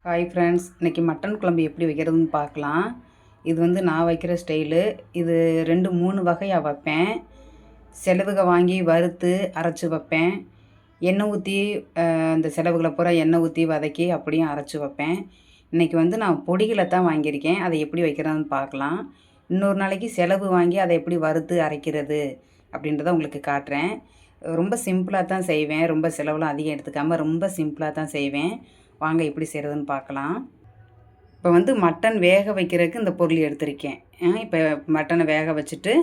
Hi friends, இன்றைக்கி mutton குழம்பு எப்படி வைக்கிறதுன்னு பார்க்கலாம். இது வந்து நான் வைக்கிற ஸ்டைலு. இது 2-3 வகையாக வைப்பேன். செலவுக வாங்கி வறுத்து அரைச்சி வைப்பேன். எண்ணெய் ஊற்றி அந்த செலவுகளை பூரா எண்ணெய் ஊற்றி வதக்கி அப்படியும் அரைச்சி வைப்பேன். இன்றைக்கி வந்து நான் பொடிகளை தான் வாங்கியிருக்கேன். அதை எப்படி வைக்கிறதுன்னு பார்க்கலாம். இன்னொரு நாளைக்கு செலவு வாங்கி அதை எப்படி வறுத்து அரைக்கிறது அப்படின்றத உங்களுக்கு காட்டுறேன். ரொம்ப சிம்பிளாக தான் செய்வேன். ரொம்ப செலவுலாம் அதிகம் எடுத்துக்காமல் ரொம்ப சிம்பிளாக தான் செய்வேன். வாங்க எப்படி செய்கிறதுன்னு பார்க்கலாம். இப்போ வந்து மட்டன் வேக வைக்கிறதுக்கு இந்த பொருள் எடுத்திருக்கேன். இப்போ மட்டனை வேக வச்சுட்டு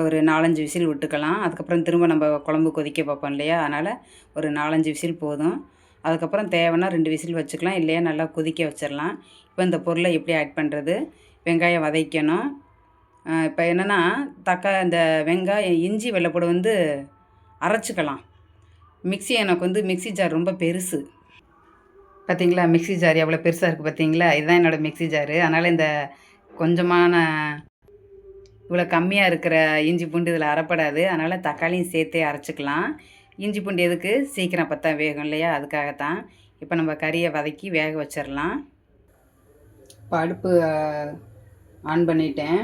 ஒரு 4-5 விசில் விட்டுக்கலாம். அதுக்கப்புறம் திரும்ப நம்ம குழம்பு கொதிக்க பார்ப்போம் இல்லையா, அதனால் ஒரு 4-5 விசில் போதும். அதுக்கப்புறம் தேவைன்னா 2 விசில் வச்சுக்கலாம், இல்லையா நல்லா கொதிக்க வச்சிடலாம். இப்போ இந்த பொருளை எப்படி ஆட் பண்ணுறது? வெங்காயம் வதக்கணும். இப்போ என்னென்னா இந்த வெங்காயம் இஞ்சி வெள்ளைப்பூடு வந்து அரைச்சிக்கலாம். எனக்கு வந்து மிக்ஸி ஜார் ரொம்ப பெருசு. பார்த்தீங்களா, மிக்ஸி ஜார் எவ்வளோ பெருசாக இருக்குது பார்த்தீங்களா? இதுதான் என்னோடய மிக்ஸி ஜாரு. அதனால் இந்த கொஞ்சமான இவ்வளோ கம்மியாக இருக்கிற இஞ்சி பூண்டு இதில் அரைப்படாது. அதனால் தக்காளியும் சேர்த்தே அரைச்சிக்கலாம். இஞ்சி பூண்டு எதுக்கு, சீக்கிரம் பார்த்தா வேகும் இல்லையா, அதுக்காகத்தான். இப்போ நம்ம கறியை வதக்கி வேக வச்சிடலாம். இப்போ அடுப்பு ஆன் பண்ணிட்டேன்.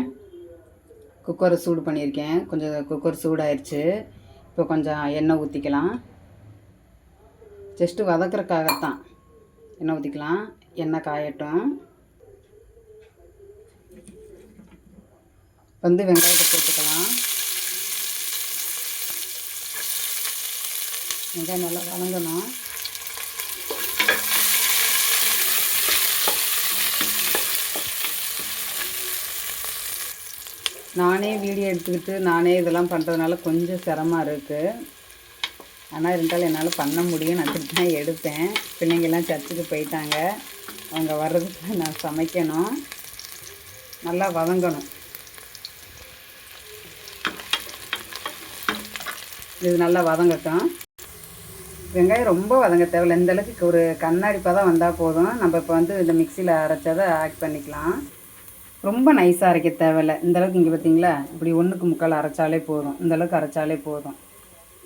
குக்கரை சூடு பண்ணியிருக்கேன். கொஞ்சம் குக்கர் சூடாயிருச்சு. இப்போ கொஞ்சம் எண்ணெய் ஊற்றிக்கலாம். ஜஸ்ட்டு வதக்கிறதுக்காகத்தான் எண்ணெய் ஊற்றிக்கலாம். எண்ணெய் காயட்டும். வந்து வெங்காயத்தை போட்டுக்கலாம். வெங்காயம் நல்லா வதங்கணும். நானே வீடியோ எடுத்துக்கிட்டு நானே இதெல்லாம் பண்ணுறதுனால கொஞ்சம் சிரமமாக இருக்குது. ஆனால் இருந்தாலும் என்னால் பண்ண முடியும். நான் திருப்பி தான் எடுப்பேன். பிள்ளைங்கள்லாம் சர்ச்சுக்கு போயிட்டாங்க. அவங்க வர்றதுக்கு நான் சமைக்கணும். நல்லா வதங்கணும். இது நல்லா வதங்கட்டும். வெங்காயம் ரொம்ப வதங்க தேவையில்லை. இந்தளவுக்கு ஒரு கண்ணாடி பதம் வந்தால் போதும். நம்ம இப்போ வந்து இந்த மிக்சியில் அரைச்சதை ஆட் பண்ணிக்கலாம். ரொம்ப நைஸாக அரைக்க தேவையில்லை. இந்தளவுக்கு இங்கே பார்த்தீங்களா, இப்படி 1/4 அரைச்சாலே போதும். இந்தளவுக்கு அரைச்சாலே போதும்.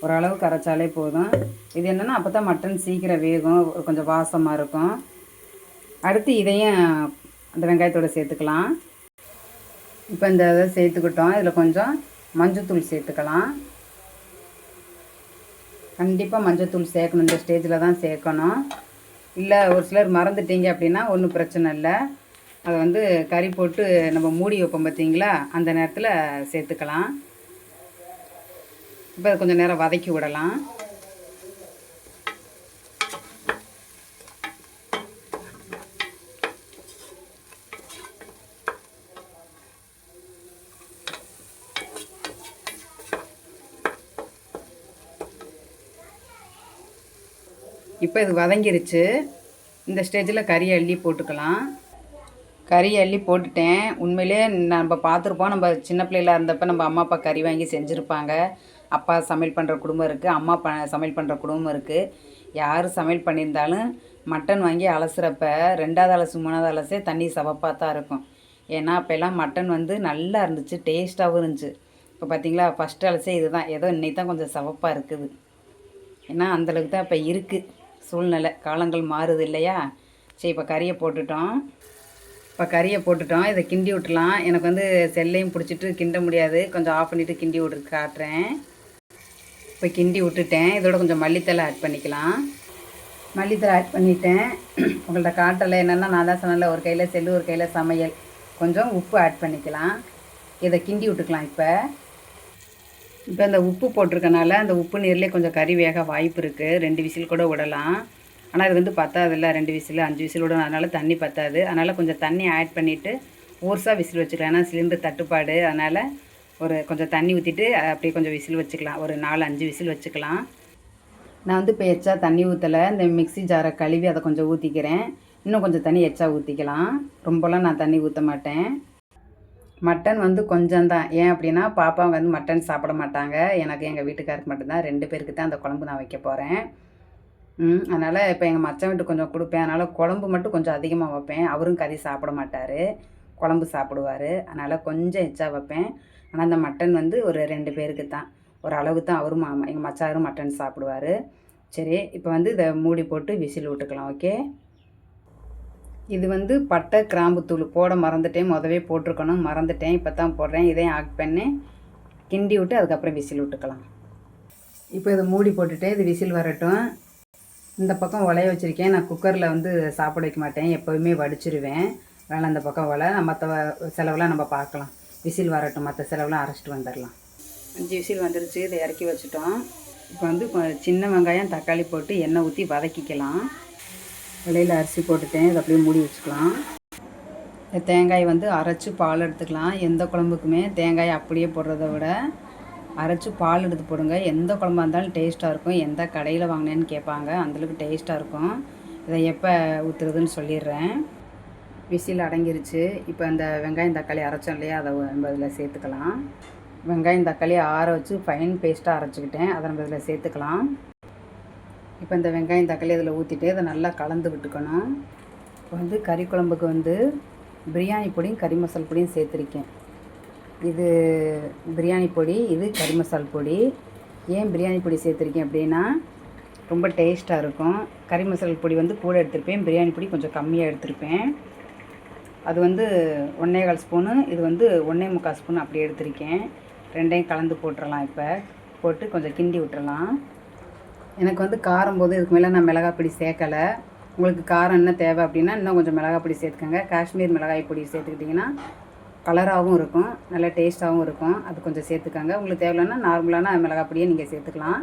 ஓரளவுக்கு அரைச்சாலே போதும். இது என்னென்னா அப்போ தான் மட்டன் சீக்கிரம் வேகும், கொஞ்சம் வாசமாக இருக்கும். அடுத்து இதையும் அந்த வெங்காயத்தோடு சேர்த்துக்கலாம். இப்போ இந்த இதை சேர்த்துக்கிட்டோம். இதில் கொஞ்சம் மஞ்சத்தூள் சேர்த்துக்கலாம். கண்டிப்பாக மஞ்சத்தூள் சேர்க்கணும். இந்த ஸ்டேஜில் தான் சேர்க்கணும். இல்லை ஒரு சிலர் மறந்துட்டீங்க அப்படின்னா ஒன்றும் பிரச்சனை இல்லை. அதை வந்து கறி போட்டு நம்ம மூடி வைப்போம் பார்த்தீங்களா, அந்த நேரத்தில் சேர்த்துக்கலாம். இப்போ கொஞ்சம் நேரம் வதக்கி விடலாம். இப்போ இது வதங்கிருச்சு. இந்த ஸ்டேஜில் கறி அள்ளி போட்டுக்கலாம். கறி அள்ளி போட்டுட்டேன். உண்மையிலே நம்ம பார்த்துருப்போம், நம்ம சின்ன பிள்ளையில இருந்தப்போ நம்ம அம்மா அப்பா கறி வாங்கி செஞ்சுருப்பாங்க. அப்பா சமையல் பண்ணுற குடும்பம் இருக்குது, அம்மா சமையல் பண்ணுற குடும்பம் இருக்குது. யார் சமையல் பண்ணியிருந்தாலும் மட்டன் வாங்கி அலசுகிறப்ப 2வது அலசு 3வது அலசே தண்ணி சவப்பாக தான் இருக்கும். ஏன்னா அப்போல்லாம் மட்டன் வந்து நல்லா இருந்துச்சு, டேஸ்ட்டாகவும் இருந்துச்சு. இப்போ பார்த்திங்களா, ஃபஸ்ட்டு அலசே இது தான். ஏதோ இன்னைக்கு தான் கொஞ்சம் சவப்பாக இருக்குது. ஏன்னா அந்தளவுக்கு தான் இப்போ இருக்குது சூழ்நிலை. காலங்கள் மாறுது இல்லையா. சரி, இப்போ கறியை போட்டுட்டோம். இதை கிண்டி விட்டுலாம். எனக்கு வந்து செல்லையும் பிடிச்சிட்டு கிண்ட முடியாது. கொஞ்சம் ஆஃப் பண்ணிவிட்டு கிண்டி விட்டு காட்டுறேன். இப்போ கிண்டி விட்டுட்டேன். இதோட கொஞ்சம் மல்லித்தலை ஆட் பண்ணிக்கலாம். மல்லித்தலை ஆட் பண்ணிட்டேன். உங்கள்கிட்ட காட்டலை என்னென்னா, நான் தான் சொன்னல, ஒரு கையில் செல்லு ஒரு கையில் சமையல். கொஞ்சம் உப்பு ஆட் பண்ணிக்கலாம். இதை கிண்டி விட்டுக்கலாம். இப்போ இந்த உப்பு போட்டிருக்கனால அந்த உப்பு நீர்லேயே கொஞ்சம் கறி வேக வாய்ப்பு இருக்குது. 2 விசில் கூட விடலாம். ஆனால் இது வந்து பத்தாதில்ல, 2 விசில் 5 விசில் விடணும். அதனால் தண்ணி பத்தாது. அதனால் கொஞ்சம் தண்ணி ஆட் பண்ணிவிட்டு ஊர்ஸாக விசில் வச்சுக்கலாம். ஏன்னா சிலிண்டர் தட்டுப்பாடு. அதனால் கொஞ்சம் தண்ணி ஊற்றிட்டு அப்படியே கொஞ்சம் விசில் வச்சுக்கலாம். ஒரு 4-5 விசில் வச்சுக்கலாம். நான் வந்து இப்போ எச்சா தண்ணி ஊற்றலை. இந்த மிக்ஸி ஜாரை கழுவி அதை கொஞ்சம் ஊற்றிக்கிறேன். இன்னும் கொஞ்சம் தண்ணி எச்சா ஊற்றிக்கலாம். ரொம்பலாம் நான் தண்ணி ஊற்ற மாட்டேன். மட்டன் வந்து கொஞ்சம் தான். ஏன் அப்படின்னா பாப்பாங்க வந்து மட்டன் சாப்பிட மாட்டாங்க. எனக்கு எங்கள் வீட்டுக்காருக்கு மட்டும்தான். 2 பேருக்கு தான் அந்த குழம்பு நான் வைக்க போகிறேன். அதனால் இப்போ எங்கள் மச்சான் வீட்டுக்கு கொஞ்சம் கொடுப்பேன். அதனால் குழம்பு மட்டும் கொஞ்சம் அதிகமாக வைப்பேன். அவரும் கறி சாப்பிட மாட்டார், குழம்பு சாப்பிடுவார். அதனால் கொஞ்சம் எச்சா வைப்பேன். ஆனால் அந்த மட்டன் வந்து ஒரு 2 பேருக்கு தான், ஒரு அளவு தான். அவரும் எங்கள் மச்சாரும் மட்டன் சாப்பிடுவார். சரி, இப்போ வந்து இதை மூடி போட்டு விசில் விட்டுக்கலாம். ஓகே, இது வந்து பட்டை கிராம்பு தூள் போட மறந்துட்டேன், முதவே போட்டிருக்கணும், மறந்துட்டேன். இப்போ தான் போடுறேன். இதையும் ஆட் பண்ணி கிண்டி விட்டு அதுக்கப்புறம் விசில் விட்டுக்கலாம். இப்போ இதை மூடி போட்டுட்டு இது விசில் வரட்டும். இந்த பக்கம் உலைய வச்சுருக்கேன். நான் குக்கரில் வந்து சாப்பிட வைக்க மாட்டேன், எப்போவுமே வடிச்சிருவேன். அதனால் அந்த பக்கம் உலை. மற்ற செலவெல்லாம் நம்ம பார்க்கலாம். விசில் வரட்டும், மற்ற செலவெல்லாம் அரைச்சிட்டு வந்துடலாம். 5 விசில் வந்துருச்சு. இதை இறக்கி வச்சுட்டோம். இப்போ வந்து சின்ன வெங்காயம் தக்காளி போட்டு எண்ணெய் ஊற்றி வதக்கிக்கலாம். வெளியில் அரிசி போட்டுட்டேன். இதை அப்படியே மூடி வச்சுக்கலாம். இந்த தேங்காய் வந்து அரைச்சி பால் எடுத்துக்கலாம். எந்த குழம்புக்குமே தேங்காய் அப்படியே போடுறத விட அரைச்சி பால் எடுத்து போடுங்க. எந்த குழம்பா இருந்தாலும் டேஸ்ட்டாக இருக்கும். எந்த கடையில் வாங்கினேன்னு கேட்பாங்க, அந்தளவுக்கு டேஸ்ட்டாக இருக்கும். இதை எப்போ ஊற்றுறதுன்னு சொல்லிடுறேன். விசில் அடங்கிருச்சு. இப்போ இந்த வெங்காயம் தக்காளி அரைச்சோம் இல்லையா, அதை நம்ம இதில் சேர்த்துக்கலாம். வெங்காயம் தக்காளி ஆற வச்சு ஃபைன் பேஸ்ட்டாக அரைச்சிக்கிட்டேன், அதை நம்ம இதில் சேர்த்துக்கலாம். இப்போ இந்த வெங்காயம் தக்காளி இதில் ஊற்றிட்டு இதை நல்லா கலந்து விட்டுக்கணும். இப்போ வந்து கறி குழம்புக்கு வந்து பிரியாணி பொடியும் கறி மசால் பொடியும் சேர்த்துருக்கேன். இது பிரியாணி பொடி, இது கறி மசால் பொடி. ஏன் பிரியாணி பொடி சேர்த்துருக்கேன் அப்படின்னா ரொம்ப டேஸ்ட்டாக இருக்கும். கறி மசால் பொடி வந்து கூட எடுத்துருப்பேன், பிரியாணி பொடி கொஞ்சம் கம்மியாக எடுத்திருப்பேன். அது வந்து 1.25 ஸ்பூனு, இது வந்து 1.25 ஸ்பூன் அப்படி எடுத்திருக்கேன். ரெண்டையும் கலந்து போட்டுடலாம். இப்போ போட்டு கொஞ்சம் கிண்டி விட்டுறலாம். எனக்கு வந்து காரம் போது இதுக்கு மேலே நான் மிளகாய் பொடி சேர்க்கலை. உங்களுக்கு காரம் என்ன தேவை அப்படின்னா இன்னும் கொஞ்சம் மிளகாய் பொடி சேர்த்துக்கோங்க. காஷ்மீர் மிளகாய் பொடி சேர்த்துக்கிட்டிங்கன்னா கலராகவும் இருக்கும், நல்லா டேஸ்ட்டாகவும் இருக்கும். அது கொஞ்சம் சேர்த்துக்கோங்க. உங்களுக்கு தேவையில்லைன்னா நார்மலான மிளகாய் பொடியை நீங்கள் சேர்த்துக்கலாம்.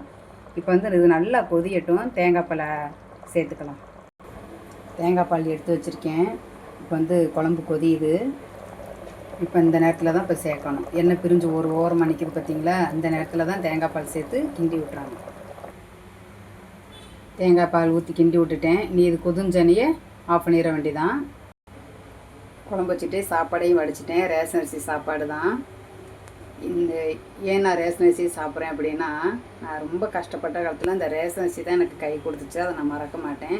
இப்போ வந்து இது நல்லா கொதியட்டும். தேங்காய் பாலை சேர்த்துக்கலாம். தேங்காய் பால் எடுத்து வச்சுருக்கேன். இப்போ வந்து குழம்பு கொதியுது. இப்போ இந்த நேரத்தில் தான் இப்போ சேர்க்கணும். எண்ணெய் பிரிஞ்சு ஒரு ஓரமாக நிற்கிது பார்த்தீங்களா, அந்த நேரத்தில் தான் தேங்காய் பால் சேர்த்து கிண்டி விட்டுறாங்க. தேங்காய் பால் ஊற்றி கிண்டி விட்டுட்டேன். நீ இது கொதிஞ்சனையே ஆஃப் பண்ணிட வேண்டியதான். குழம்பு வச்சுட்டு சாப்பாடையும் வடிச்சிட்டேன். ரேஷன் அரிசி சாப்பாடு தான். ஏன் நான் ரேஷன் அரிசி சாப்பிட்றேன் அப்படின்னா, நான் ரொம்ப கஷ்டப்பட்ட காலத்தில் இந்த ரேஷன் அரிசி தான் எனக்கு கை கொடுத்துச்சு. அதை நான் மறக்க மாட்டேன்.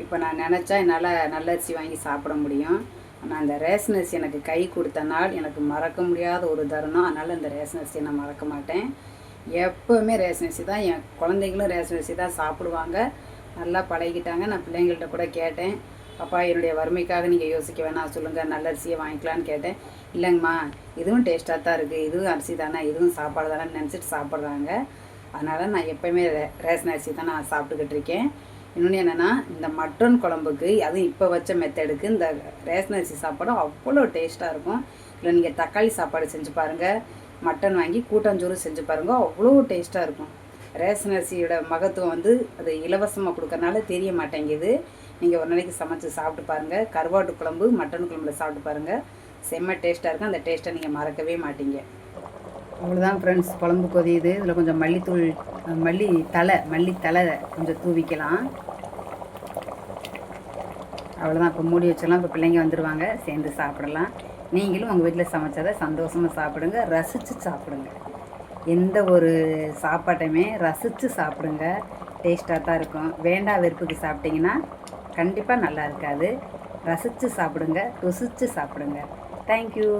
இப்போ நான் நினச்சா என்னால் நல்ல அரிசி வாங்கி சாப்பிட முடியும். ஆனால் அந்த ரேஷன் அரிசி எனக்கு கை கொடுத்த நாள் எனக்கு மறக்க முடியாத ஒரு தருணம். அதனால் இந்த ரேஷன் அரிசியை நான் மறக்க மாட்டேன். எப்போவுமே ரேஷன் அரிசி தான். என் குழந்தைங்களும் ரேஷன் அரிசி தான் சாப்பிடுவாங்க. நல்லா பழகிட்டாங்க. நான் பிள்ளைங்கள்ட்ட கூட கேட்டேன், அப்பா என்னுடைய வறுமைக்காக நீங்கள் யோசிக்க வேணாம், சொல்லுங்கள் நல்ல அரிசியை வாங்கிக்கலான்னு கேட்டேன். இல்லைங்கம்மா, இதுவும் டேஸ்ட்டாக தான் இருக்குது, இதுவும் அரிசி தானே, இதுவும் சாப்பாடு தானேன்னு நினச்சிட்டு சாப்பிட்றாங்க. அதனால் நான் எப்போயுமே ரேஷன் அரிசி தான் நான் சாப்பிட்டுக்கிட்டு இருக்கேன். இன்னொன்று என்னென்னா, இந்த மட்டன் குழம்புக்கு அதுவும் இப்போ வச்ச மெத்தடுக்கு இந்த ரேஷன் அரிசி சாப்பாடும் அவ்வளோ டேஸ்ட்டாக இருக்கும். இல்லை நீங்கள் தக்காளி சாப்பாடு செஞ்சு பாருங்கள், மட்டன் வாங்கி கூட்டாஞ்சோறு செஞ்சு பாருங்கள், அவ்வளோ டேஸ்ட்டாக இருக்கும். ரேஷன் அரிசியோட மகத்துவம் வந்து அது இலவசமாக கொடுக்கறனால தெரிய மாட்டேங்குது. நீங்கள் ஒரு நாளைக்கு சமைச்சு சாப்பிட்டு பாருங்கள். கருவாட்டு குழம்பு மட்டன் குழம்புல சாப்பிட்டு பாருங்கள், செம்ம டேஸ்ட்டாக இருக்கும். அந்த டேஸ்ட்டை நீங்கள் மறக்கவே மாட்டீங்க. அவ்வளோதான் ஃப்ரெண்ட்ஸ், குழம்பு கொதியுது. இதில் கொஞ்சம் மல்லித்தூள், மல்லித்தலை கொஞ்சம் தூவிக்கலாம். அவ்வளோதான். இப்போ மூடி வச்சிடலாம். இப்போ பிள்ளைங்க வந்துடுவாங்க, சேர்ந்து சாப்பிடலாம். நீங்களும் உங்கள் வீட்டில் சமைச்சதை சந்தோஷமாக சாப்பிடுங்க, ரசித்து சாப்பிடுங்க. எந்த ஒரு சாப்பாட்டையுமே ரசித்து சாப்பிடுங்க, டேஸ்ட்டாக தான் இருக்கும். வேண்டா வெறுப்புக்கு சாப்பிட்டிங்கன்னா கண்டிப்பாக நல்லா இருக்காது. ரசித்து சாப்பிடுங்க, ருசித்து சாப்பிடுங்க. தேங்க்யூ.